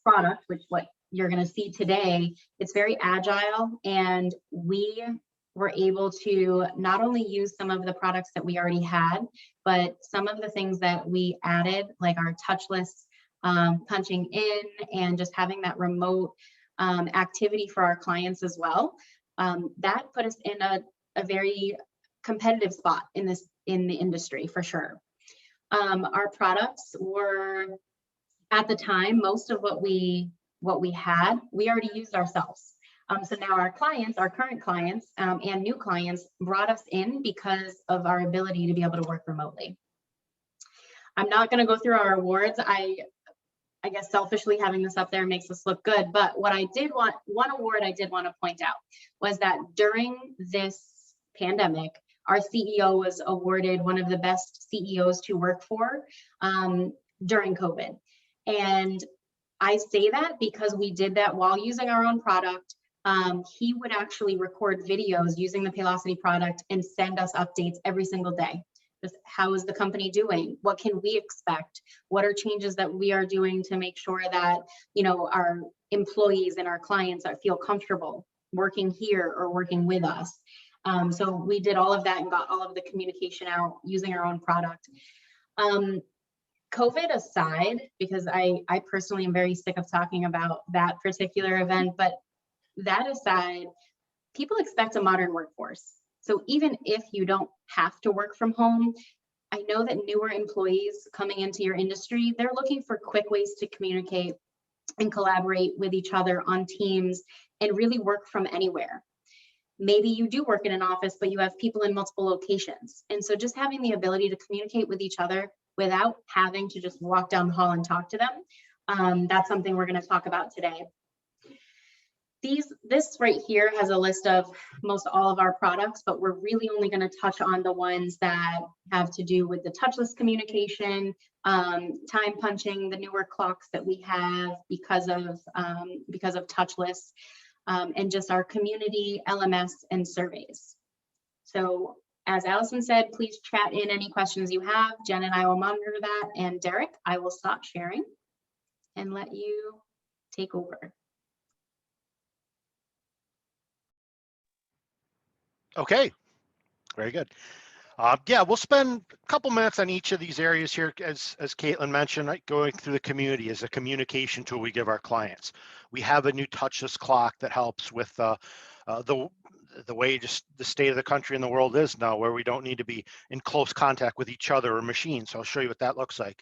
product, which what you're going to see today, it's very agile, and we were able to not only use some of the products that we already had, but some of the things that we added, like our touchless punching in and just having that remote activity for our clients as well. That put us in a very competitive spot in the industry for sure. Our products were, at the time, most of what we had, we already used ourselves. So now our clients, our current clients and new clients brought us in because of our ability to be able to work remotely. I'm not going to go through our awards. I guess selfishly having this up there makes us look good, but what I did want, one award I did want to point out was that during this pandemic, our CEO was awarded one of the best CEOs to work for during COVID. And I say that because we did that while using our own product. He would actually record videos using the Paylocity product and send us updates every single day. Just how is the company doing? What can we expect? What are changes that we are doing to make sure that, you know, our employees and our clients feel comfortable working here or working with us? So we did all of that and got all of the communication out using our own product. COVID aside, because I personally am very sick of talking about that particular event, but that aside, people expect a modern workforce. So even if you don't have to work from home, I know that newer employees coming into your industry, they're looking for quick ways to communicate and collaborate with each other on teams and really work from anywhere. Maybe you do work in an office, but you have people in multiple locations. And so just having the ability to communicate with each other without having to just walk down the hall and talk to them, that's something we're going to talk about today. This right here has a list of most all of our products, but we're really only going to touch on the ones that have to do with the touchless communication, time punching, the newer clocks that we have because of touchless, and just our community LMS and surveys. So as Allison said, please chat in any questions you have. Jen and I will monitor that, and Derek, I will stop sharing and let you take over. Okay, very good. Yeah, we'll spend a couple minutes on each of these areas here, as Caitlin mentioned, right, going through the community as a communication tool we give our clients. We have a new touchless clock that helps with the way just the state of the country and the world is now, where we don't need to be in close contact with each other or machines. So I'll show you what that looks like.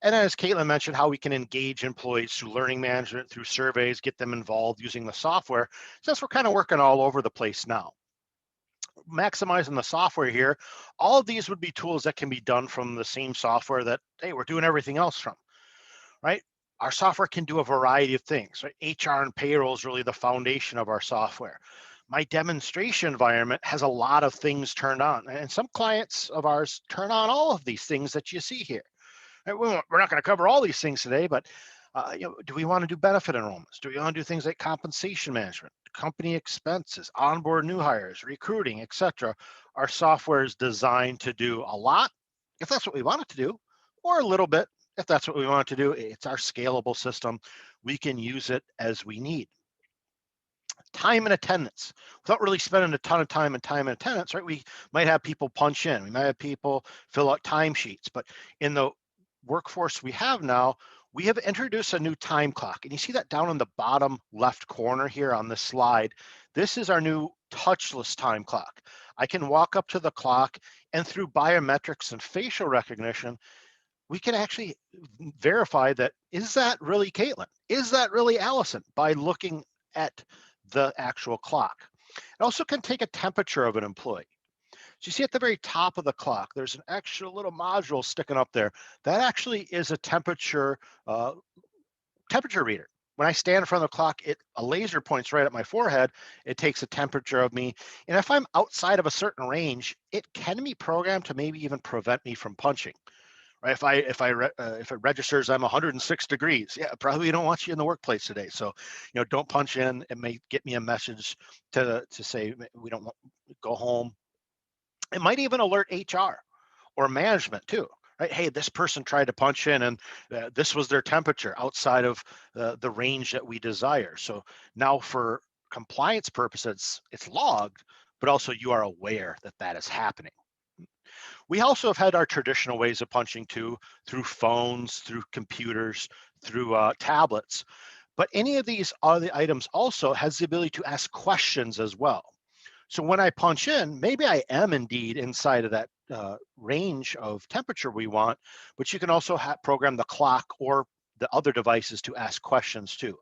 And as Caitlin mentioned, how we can engage employees through learning management, through surveys, get them involved using the software, since we're kind of working all over the place now. Maximizing the software here, all of these would be tools that can be done from the same software that, hey, we're doing everything else from, right? Our software can do a variety of things, right? HR and payroll is really the foundation of our software. My demonstration environment has a lot of things turned on, and some clients of ours turn on all of these things that you see here. Right? We're not going to cover all these things today, but do we want to do benefit enrollments? Do we want to do things like compensation management, company expenses, onboard new hires, recruiting, etc.? Our software is designed to do a lot, if that's what we want it to do, or a little bit, if that's what we want it to do. It's our scalable system. We can use it as we need. Time and attendance. Without really spending a ton of time and attendance, right? We might have people punch in. We might have people fill out timesheets, but in the workforce we have now, we have introduced a new time clock, and you see that down in the bottom left corner here on this slide. This is our new touchless time clock. I can walk up to the clock, and through biometrics and facial recognition, we can actually verify that, is that really Caitlin? Is that really Allison? By looking at the actual clock. It also can take a temperature of an employee. So you see at the very top of the clock, there's an extra little module sticking up there. That actually is a temperature reader. When I stand in front of the clock, a laser points right at my forehead. It takes a temperature of me. And if I'm outside of a certain range, it can be programmed to maybe even prevent me from punching. Right? If it registers I'm 106 degrees, yeah, probably we don't want you in the workplace today. So, don't punch in. It may get me a message to say we don't want, go home. It might even alert HR or management too, right? Hey, this person tried to punch in and this was their temperature outside of the range that we desire. So now for compliance purposes, it's logged, but also you are aware that that is happening. We also have had our traditional ways of punching too, through phones, through computers, through tablets. But any of these other items also has the ability to ask questions as well. So when I punch in, maybe I am indeed inside of that range of temperature we want, but you can also program the clock or the other devices to ask questions too.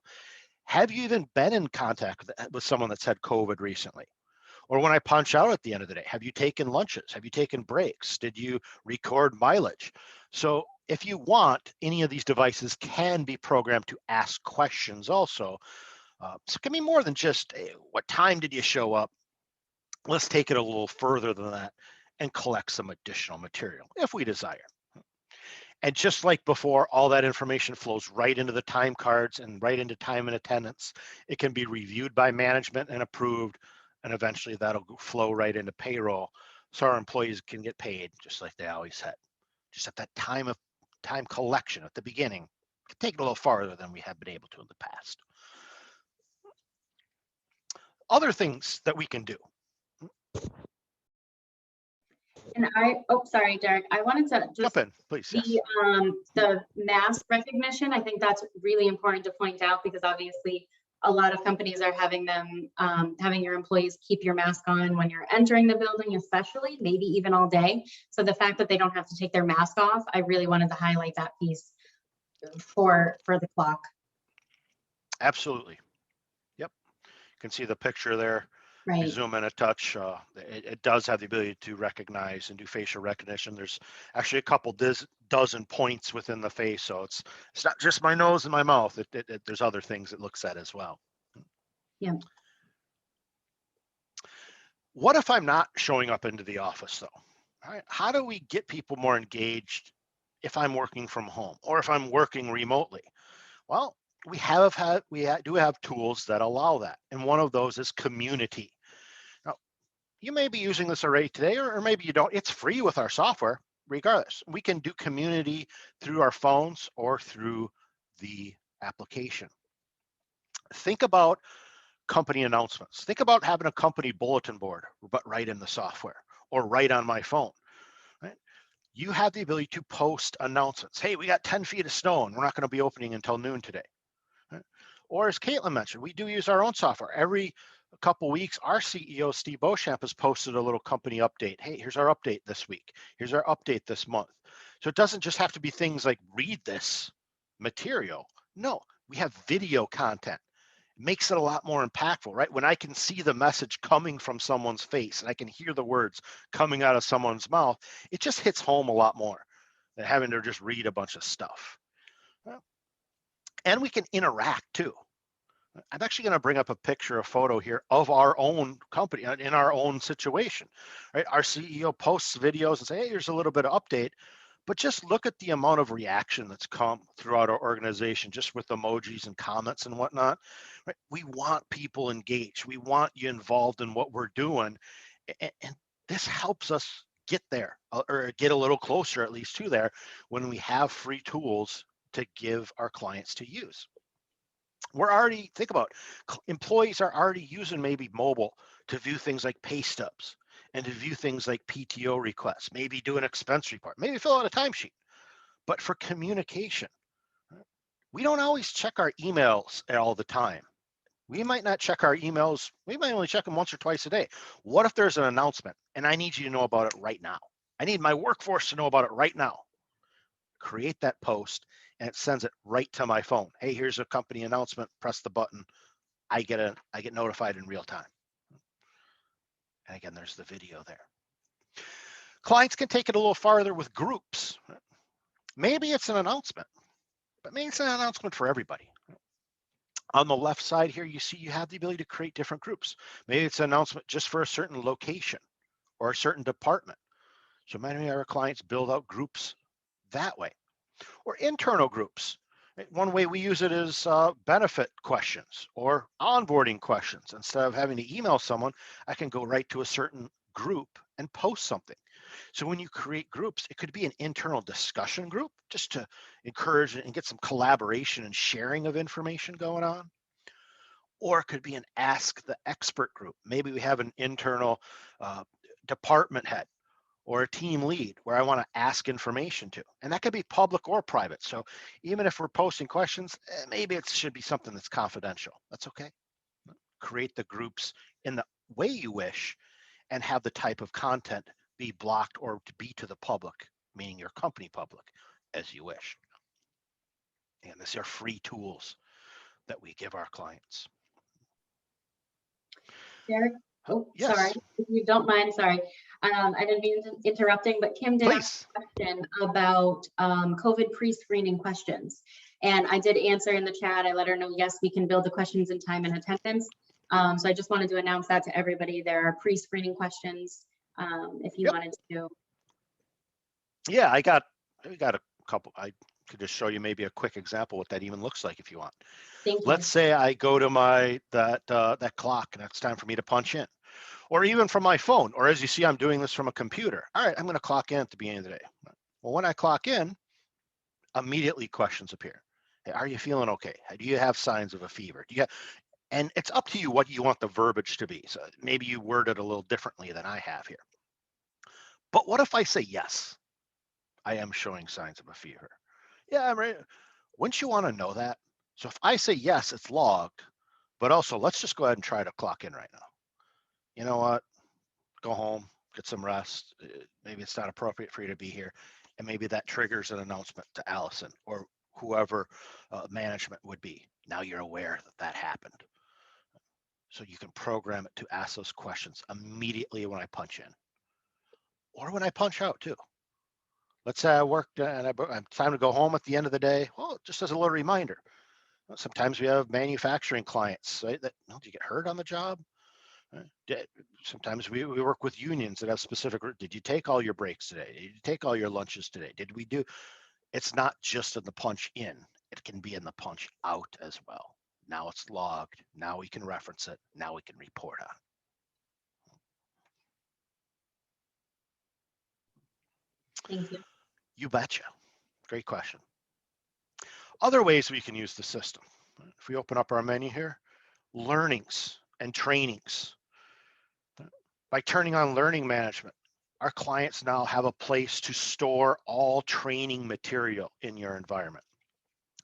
Have you even been in contact with someone that's had COVID recently? Or when I punch out at the end of the day, have you taken lunches? Have you taken breaks? Did you record mileage? So if you want, any of these devices can be programmed to ask questions also. So it can be more than just, hey, what time did you show up? Let's take it a little further than that and collect some additional material if we desire. And just like before, all that information flows right into the time cards and right into time and attendance. It can be reviewed by management and approved, and eventually that'll flow right into payroll so our employees can get paid just like they always had. Just at that time collection at the beginning, take it a little farther than we have been able to in the past. Other things that we can do. And sorry, Derek, I wanted to just Jump in, please. Yes. the mask recognition. I think that's really important to point out because obviously a lot of companies are having your employees keep your mask on when you're entering the building, especially maybe even all day. So the fact that they don't have to take their mask off, I really wanted to highlight that piece for the clock. Absolutely. Yep. You can see the picture there. Right. You zoom in a touch, it does have the ability to recognize and do facial recognition. There's actually a couple dozen points within the face, so it's not just my nose and my mouth. There's other things it looks at as well. Yeah. What if I'm not showing up into the office though? All right. How do we get people more engaged if I'm working from home or if I'm working remotely? Well, we do have tools that allow that, and one of those is Community. You may be using this already today, or maybe you don't. It's free with our software, regardless. We can do Community through our phones or through the application. Think about company announcements. Think about having a company bulletin board, but right in the software or right on my phone. Right? You have the ability to post announcements. Hey, we got 10 feet of snow and we're not going to be opening until noon today. Right? Or as Caitlin mentioned, we do use our own software. Every couple weeks, our CEO, Steve Beauchamp, has posted a little company update. Hey, here's our update this week. Here's our update this month. So it doesn't just have to be things like read this material. No, we have video content. It makes it a lot more impactful, right? When I can see the message coming from someone's face and I can hear the words coming out of someone's mouth, it just hits home a lot more than having to just read a bunch of stuff. And we can interact too. I'm actually going to bring up a photo here of our own company in our own situation, right? Our CEO posts videos and say, hey, here's a little bit of update, but just look at the amount of reaction that's come throughout our organization, just with emojis and comments and whatnot, right? We want people engaged. We want you involved in what we're doing. And this helps us get there or get a little closer, at least to there, when we have free tools to give our clients to use. Think about employees are already using maybe mobile to view things like pay stubs and to view things like PTO requests, maybe do an expense report, maybe fill out a timesheet. But for communication, we don't always check our emails all the time. We might not check our emails. We might only check them once or twice a day. What if there's an announcement and I need you to know about it right now? I need my workforce to know about it right now. Create that post and it sends it right to my phone. Hey, here's a company announcement. Press the button. I get notified in real time. And again, there's the video there. Clients can take it a little farther with groups. Maybe it's an announcement, but maybe it's an announcement for everybody. On the left side here, you see you have the ability to create different groups. Maybe it's an announcement just for a certain location or a certain department. So many of our clients build out groups that way. Or internal groups. One way we use it is benefit questions or onboarding questions. Instead of having to email someone, I can go right to a certain group and post something. So when you create groups, it could be an internal discussion group just to encourage and get some collaboration and sharing of information going on. Or it could be an ask the expert group. Maybe we have an internal uh, department head or a team lead where I want to ask information to. And that could be public or private. So even if we're posting questions, maybe it should be something that's confidential. That's okay. Create the groups in the way you wish and have the type of content be blocked or to be to the public, meaning your company public, as you wish. And these are free tools that we give our clients. Derek, oh, sorry, Yes, if you don't mind, sorry. I didn't mean to interrupting, but Kim did ask please. a question about COVID pre-screening questions. And I did answer in the chat. I let her know, yes, we can build the questions in time and attendance. So I just wanted to announce that to everybody. There are pre-screening questions if you Yep. wanted to. Yeah, I got a couple. I could just show you maybe a quick example what that even looks like if you want. Thank you. Let's say I go to my that clock and it's time for me to punch in, or even from my phone, or as you see, I'm doing this from a computer. All right, I'm going to clock in at the beginning of the day. Well, when I clock in, immediately questions appear. Hey, are you feeling okay? Do you have signs of a fever? Do you have, and it's up to you what you want the verbiage to be. So maybe you word it a little differently than I have here. But what if I say yes? I am showing signs of a fever. Yeah, I'm ready. Wouldn't you want to know that? So if I say yes, it's logged, but also let's just go ahead and try to clock in right now. You know what? Go home, get some rest. Maybe it's not appropriate for you to be here. And maybe that triggers an announcement to Allison or whoever management would be. Now you're aware that that happened. So you can program it to ask those questions immediately when I punch in or when I punch out too. Let's say I worked and I'm time to go home at the end of the day. Well, just as a little reminder. Sometimes we have manufacturing clients, right? That, did you get hurt on the job? Sometimes we work with unions that have specific, did you take all your breaks today? Did you take all your lunches today? Did we do, it's not just in the punch in, it can be in the punch out as well. Now it's logged. Now we can reference it. Now we can report on it. Thank you. You betcha. Great question. Other ways we can use the system. If we open up our menu here, learnings and trainings. By turning on learning management, our clients now have a place to store all training material in your environment.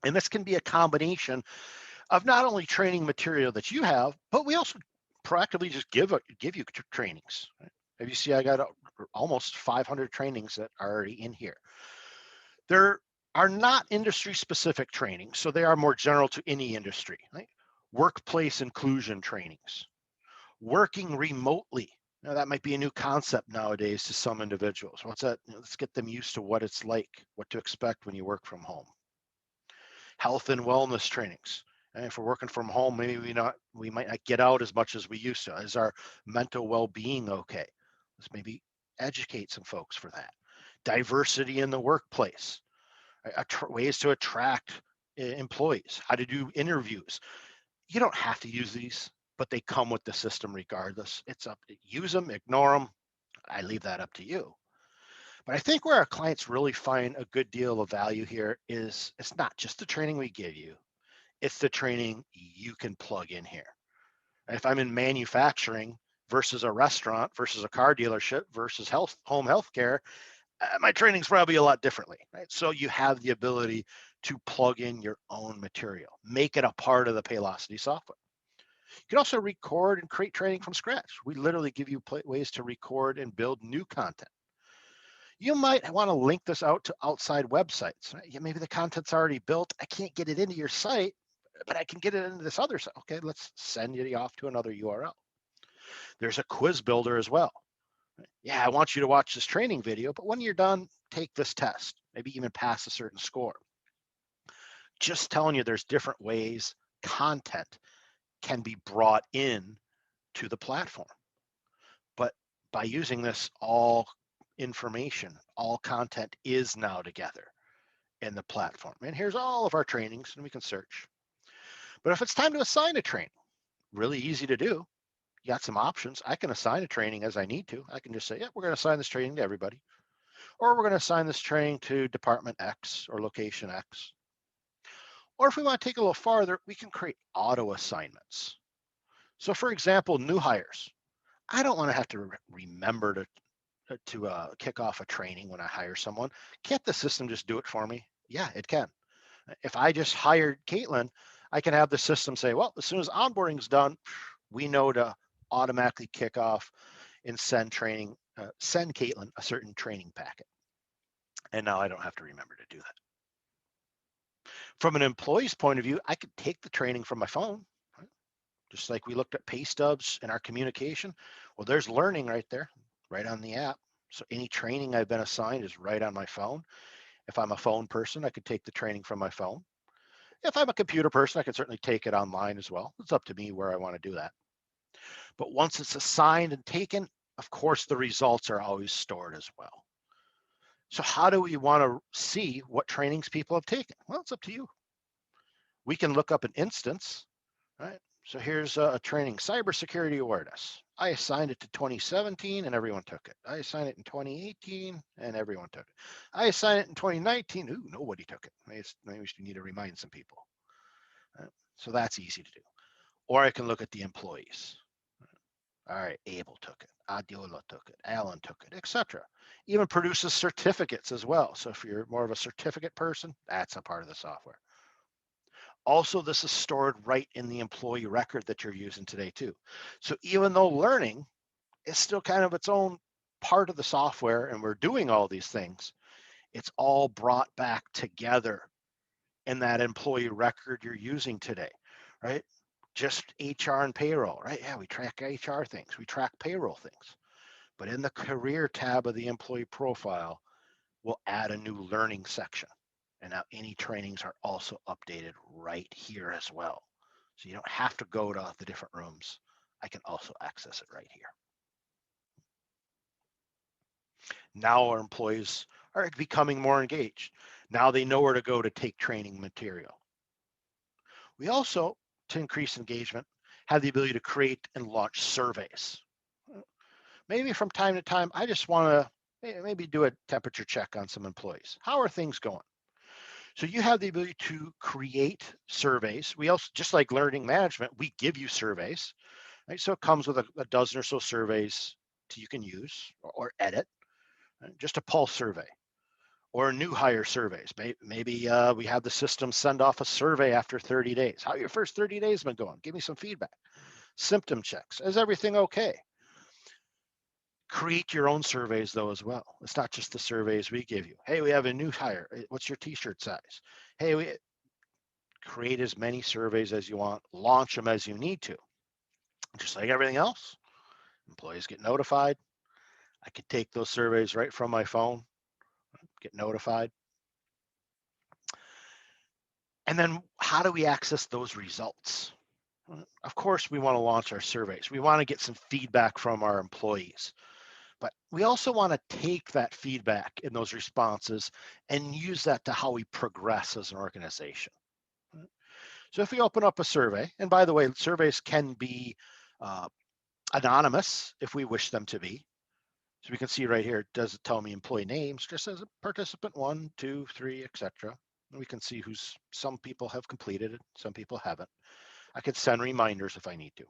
And this can be a combination of not only training material that you have, but we also proactively just give you trainings. Right? As you see, I got almost 500 trainings that are already in here. There are not industry specific trainings, so they are more general to any industry. Right? Workplace inclusion trainings, working remotely. Now that might be a new concept nowadays to some individuals. What's that? Let's get them used to what it's like, what to expect when you work from home. Health and wellness trainings. And if we're working from home, maybe we might not get out as much as we used to. Is our mental well-being okay? Let's maybe educate some folks for that. Diversity in the workplace, ways to attract employees, how to do interviews. You don't have to use these, but they come with the system regardless. It's up to use them, ignore them. I leave that up to you. But I think where our clients really find a good deal of value here is it's not just the training we give you, it's the training you can plug in here. If I'm in manufacturing versus a restaurant versus a car dealership versus home healthcare, my training's probably a lot differently, right? So you have the ability to plug in your own material, make it a part of the Paylocity software. You can also record and create training from scratch. We literally give you ways to record and build new content. You might want to link this out to outside websites. Right? Maybe the content's already built. I can't get it into your site, but I can get it into this other site. Okay, let's send you off to another URL. There's a quiz builder as well. Yeah, I want you to watch this training video, but when you're done, take this test, maybe even pass a certain score. Just telling you there's different ways content can be brought in to the platform. But by using this, all information, all content is now together in the platform. And here's all of our trainings and we can search. But if it's time to assign a training, really easy to do. you got some options. I can assign a training as I need to. I can just say, yeah, we're going to assign this training to everybody, or we're going to assign this training to department X or location X. Or if we want to take it a little farther, we can create auto assignments. So for example, new hires. I don't want to have to remember to kick off a training when I hire someone. Can't the system just do it for me? Yeah, it can. If I just hired Caitlin, I can have the system say, well, as soon as onboarding's done, we know to automatically kick off and send Caitlin a certain training packet. And now I don't have to remember to do that. From an employee's point of view, I could take the training from my phone, right? Just like we looked at pay stubs in our communication. Well, there's learning right there, right on the app. So any training I've been assigned is right on my phone. If I'm a phone person, I could take the training from my phone. If I'm a computer person, I can certainly take it online as well. It's up to me where I want to do that. But once it's assigned and taken, of course, the results are always stored as well. So how do we want to see what trainings people have taken? Well, it's up to you. We can look up an instance, right? So here's a training, cybersecurity awareness. I assigned it to 2017 and everyone took it. I assigned it in 2018 and everyone took it. I assigned it in 2019. Ooh, nobody took it. Maybe we need to remind some people. Right? So that's easy to do. Or I can look at the employees. All right, Abel took it, Adiola took it, Alan took it, etc. Even produces certificates as well. So if you're more of a certificate person, that's a part of the software. Also, this is stored right in the employee record that you're using today too. So even though learning is still kind of its own part of the software and we're doing all these things, it's all brought back together in that employee record you're using today, right? Just HR and payroll, right? Yeah, we track HR things, we track payroll things. But in the career tab of the employee profile, we'll add a new learning section. And now any trainings are also updated right here as well. So you don't have to go to the different rooms. I can also access it right here. Now our employees are becoming more engaged. Now they know where to go to take training material. We also, to increase engagement, have the ability to create and launch surveys. Maybe from time to time, I just want to maybe do a temperature check on some employees. How are things going? So you have the ability to create surveys. We also, just like learning management, we give you surveys, right? So it comes with a dozen or so surveys you can use or edit, right? Just a pulse survey or new hire surveys. Maybe we have the system send off a survey after 30 days. How your first 30 days been going? Give me some feedback. Symptom checks. Is everything okay? Create your own surveys though as well. It's not just the surveys we give you. Hey, we have a new hire. What's your t-shirt size? Hey, we create as many surveys as you want, launch them as you need to. Just like everything else, employees get notified. I could take those surveys right from my phone, get notified. And then how do we access those results? Of course, we want to launch our surveys. We want to get some feedback from our employees. But we also want to take that feedback in those responses and use that to how we progress as an organization. So if we open up a survey, and by the way, surveys can be anonymous if we wish them to be. So we can see right here, it does tell me employee names, just says participant 1, 2, 3, etc. And we can see some people have completed it, some people haven't. I could send reminders if I need to.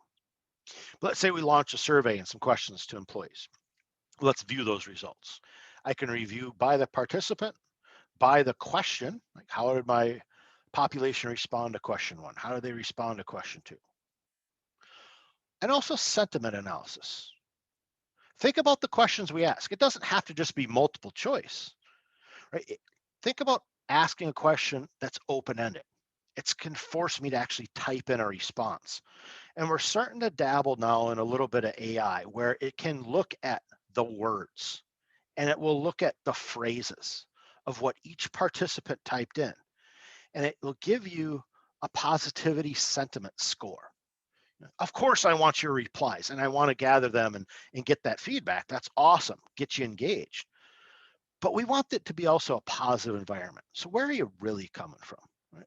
But let's say we launch a survey and some questions to employees. Let's view those results. I can review by the participant, by the question, like how did my population respond to question 1? How did they respond to question 2? And also sentiment analysis. Think about the questions we ask. It doesn't have to just be multiple choice, right? Think about asking a question that's open-ended. It can force me to actually type in a response. And we're starting to dabble now in a little bit of AI where it can look at the words and it will look at the phrases of what each participant typed in. And it will give you a positivity sentiment score. Of course, I want your replies and I want to gather them and get that feedback. That's awesome. Get you engaged. But we want it to be also a positive environment. So where are you really coming from?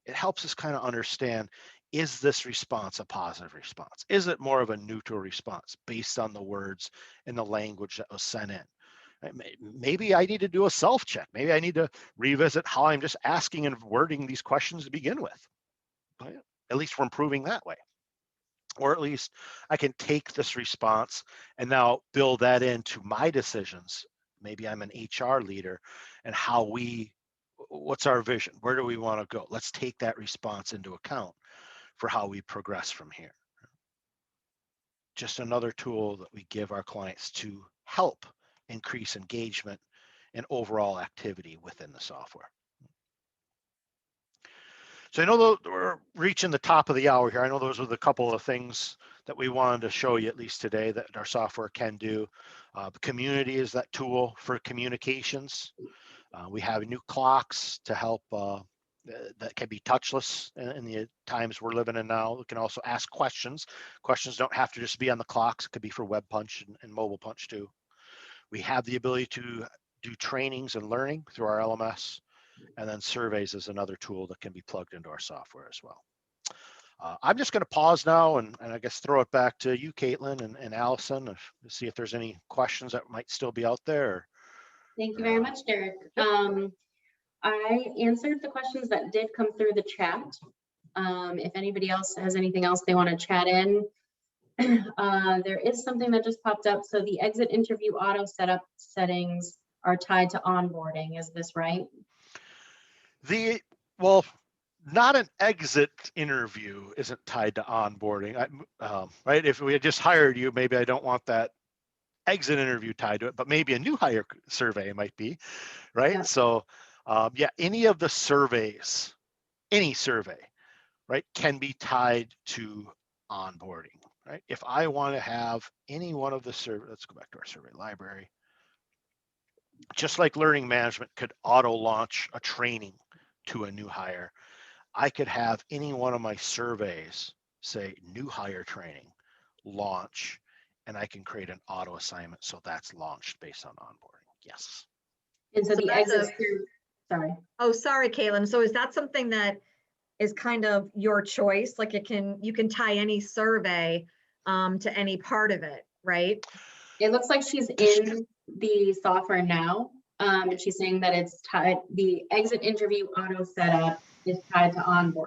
It helps us kind of understand, is this response a positive response? Is it more of a neutral response based on the words and the language that was sent in? Maybe I need to do a self-check. Maybe I need to revisit how I'm just asking and wording these questions to begin with. Right? At least we're improving that way. Or at least I can take this response and now build that into my decisions. Maybe I'm an HR leader, and what's our vision? Where do we want to go? Let's take that response into account for how we progress from here. Just another tool that we give our clients to help increase engagement and overall activity within the software. So I know that we're reaching the top of the hour here. I know those are the couple of things that we wanted to show you at least today that our software can do. The community is that tool for communications. We have new clocks to help that can be touchless in the times we're living in now. We can also ask questions. Questions don't have to just be on the clocks. It could be for web punch and mobile punch too. We have the ability to do trainings and learning through our LMS. And then surveys is another tool that can be plugged into our software as well. I'm just going to pause now and I guess throw it back to you, Caitlin and Allison, to see if there's any questions that might still be out there. Thank you very much, Derek. I answered the questions that did come through the chat. If anybody else has anything else they want to chat in, there is something that just popped up. So the exit interview auto setup settings are tied to onboarding. Is this right? Well, not an exit interview isn't tied to onboarding, right? If we had just hired you, maybe I don't want that exit interview tied to it, but maybe a new hire survey might be, right? Yeah. So yeah, any of the surveys, any survey, right, can be tied to onboarding, right? If I want to have any one of the survey, let's go back to our survey library. Just like learning management could auto launch a training to a new hire, I could have any one of my surveys say new hire training, launch, and I can create an auto assignment so that's launched based on onboarding. Yes. And so the exit, sorry. Oh, sorry, Caitlin. So is that something that is kind of your choice? Like you can tie any survey to any part of it, right? It looks like she's in the software now. And she's saying that it's tied, the exit interview auto setup is tied to onboarding.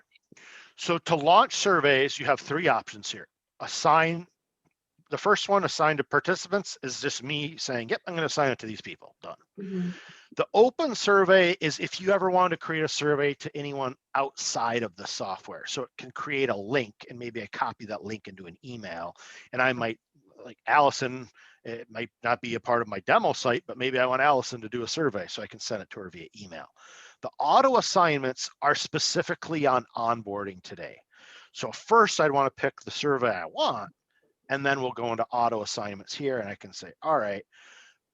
So to launch surveys, you have three options here. The first one, assign to participants, is just me saying, yep, I'm going to assign it to these people, done. Mm-hmm. The open survey is if you ever want to create a survey to anyone outside of the software. So it can create a link and maybe I copy that link into an email. And I might, like Allison, it might not be a part of my demo site, but maybe I want Allison to do a survey so I can send it to her via email. The auto assignments are specifically on onboarding today. So first I'd want to pick the survey I want, and then we'll go into auto assignments here and I can say, all right,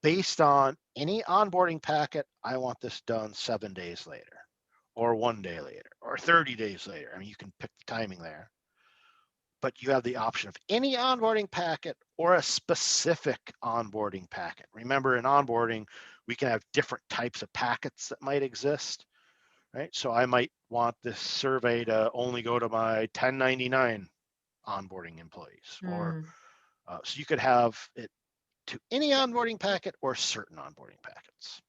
based on any onboarding packet, I want this done 7 days later, or 1 day later, or 30 days later. I mean, you can pick the timing there. But you have the option of any onboarding packet or a specific onboarding packet. Remember, in onboarding, we can have different types of packets that might exist, right? So I might want this survey to only go to my 1099 onboarding employees, or so you could have it to any onboarding packet or certain onboarding packets.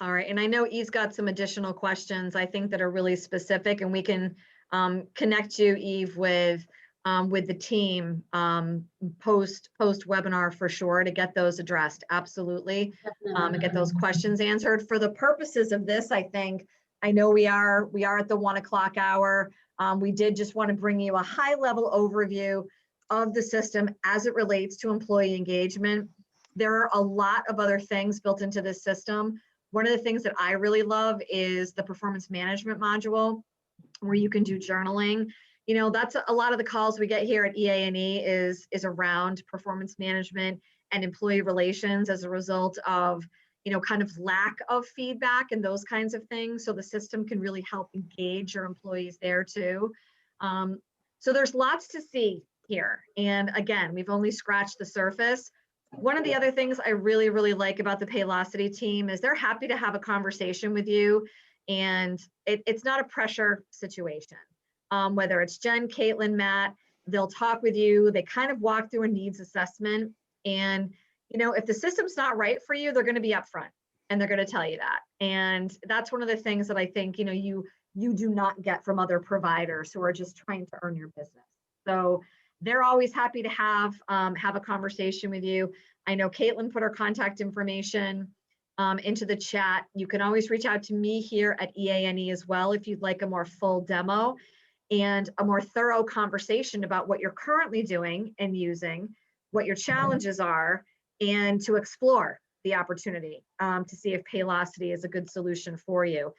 All right, and I know Eve's got some additional questions I think that are really specific, and we can connect you, Eve, with the team post webinar for sure to get those addressed. Absolutely, and get those questions answered. For the purposes of this, I know we are at the 1 o'clock hour. We did just want to bring you a high-level overview of the system as it relates to employee engagement. There are a lot of other things built into this system. One of the things that I really love is the performance management module, where you can do journaling. You know, that's a lot of the calls we get here at EA&E is around performance management and employee relations as a result of, you know, kind of lack of feedback and those kinds of things. So the system can really help engage your employees there too. So there's lots to see here. And again, we've only scratched the surface. One of the other things I really, really like about the Paylocity team is they're happy to have a conversation with you. And it's not a pressure situation. whether it's Jen, Caitlin, Matt, they'll talk with you. They kind of walk through a needs assessment. And, you know, if the system's not right for you, they're going to be upfront and they're going to tell you that. And that's one of the things that I think, you know, you do not get from other providers who are just trying to earn your business. So they're always happy to have a conversation with you. I know Caitlin put her contact information into the chat. You can always reach out to me here at EANE as well if you'd like a more full demo and a more thorough conversation about what you're currently doing and using, what your challenges are, and to explore the opportunity to see if Paylocity is a good solution for you.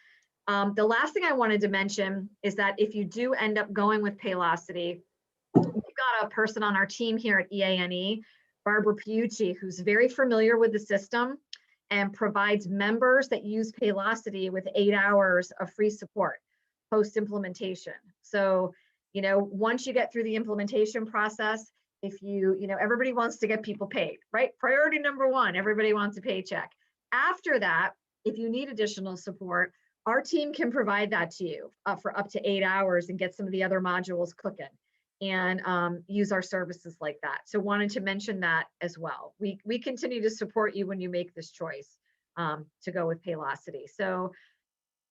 The last thing I wanted to mention is that if you do end up going with Paylocity, we've got a person on our team here at EANE, Barbara Piucci, who's very familiar with the system and provides members that use Paylocity with 8 hours of free support post-implementation. So, you know, once you get through the implementation process, if you know, everybody wants to get people paid, right? Priority number one, everybody wants a paycheck. After that, if you need additional support, our team can provide that to you for up to 8 hours and get some of the other modules cooking and use our services like that. So wanted to mention that as well. We continue to support you when you make this choice to go with Paylocity. So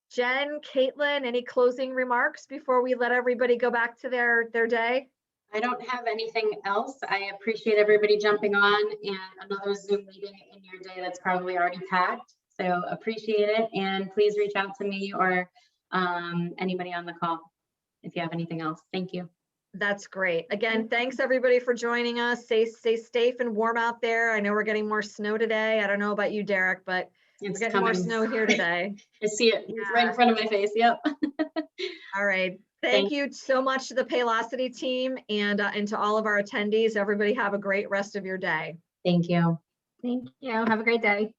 Jen, Caitlin, any closing remarks before we let everybody go back to their day? I don't have anything else. I appreciate everybody jumping on and another Zoom meeting in your day that's probably already packed. So appreciate it. And please reach out to me or anybody on the call if you have anything else. Thank you. That's great. Again, thanks everybody for joining us. Stay safe and warm out there. I know we're getting more snow today. I don't know about you, Derek, but we're getting more snow here today. I see it right in front of my face. Yep. All right. Thank you so much to the Paylocity team and to all of our attendees. Everybody have a great rest of your day. Thank you. Thank you. Have a great day.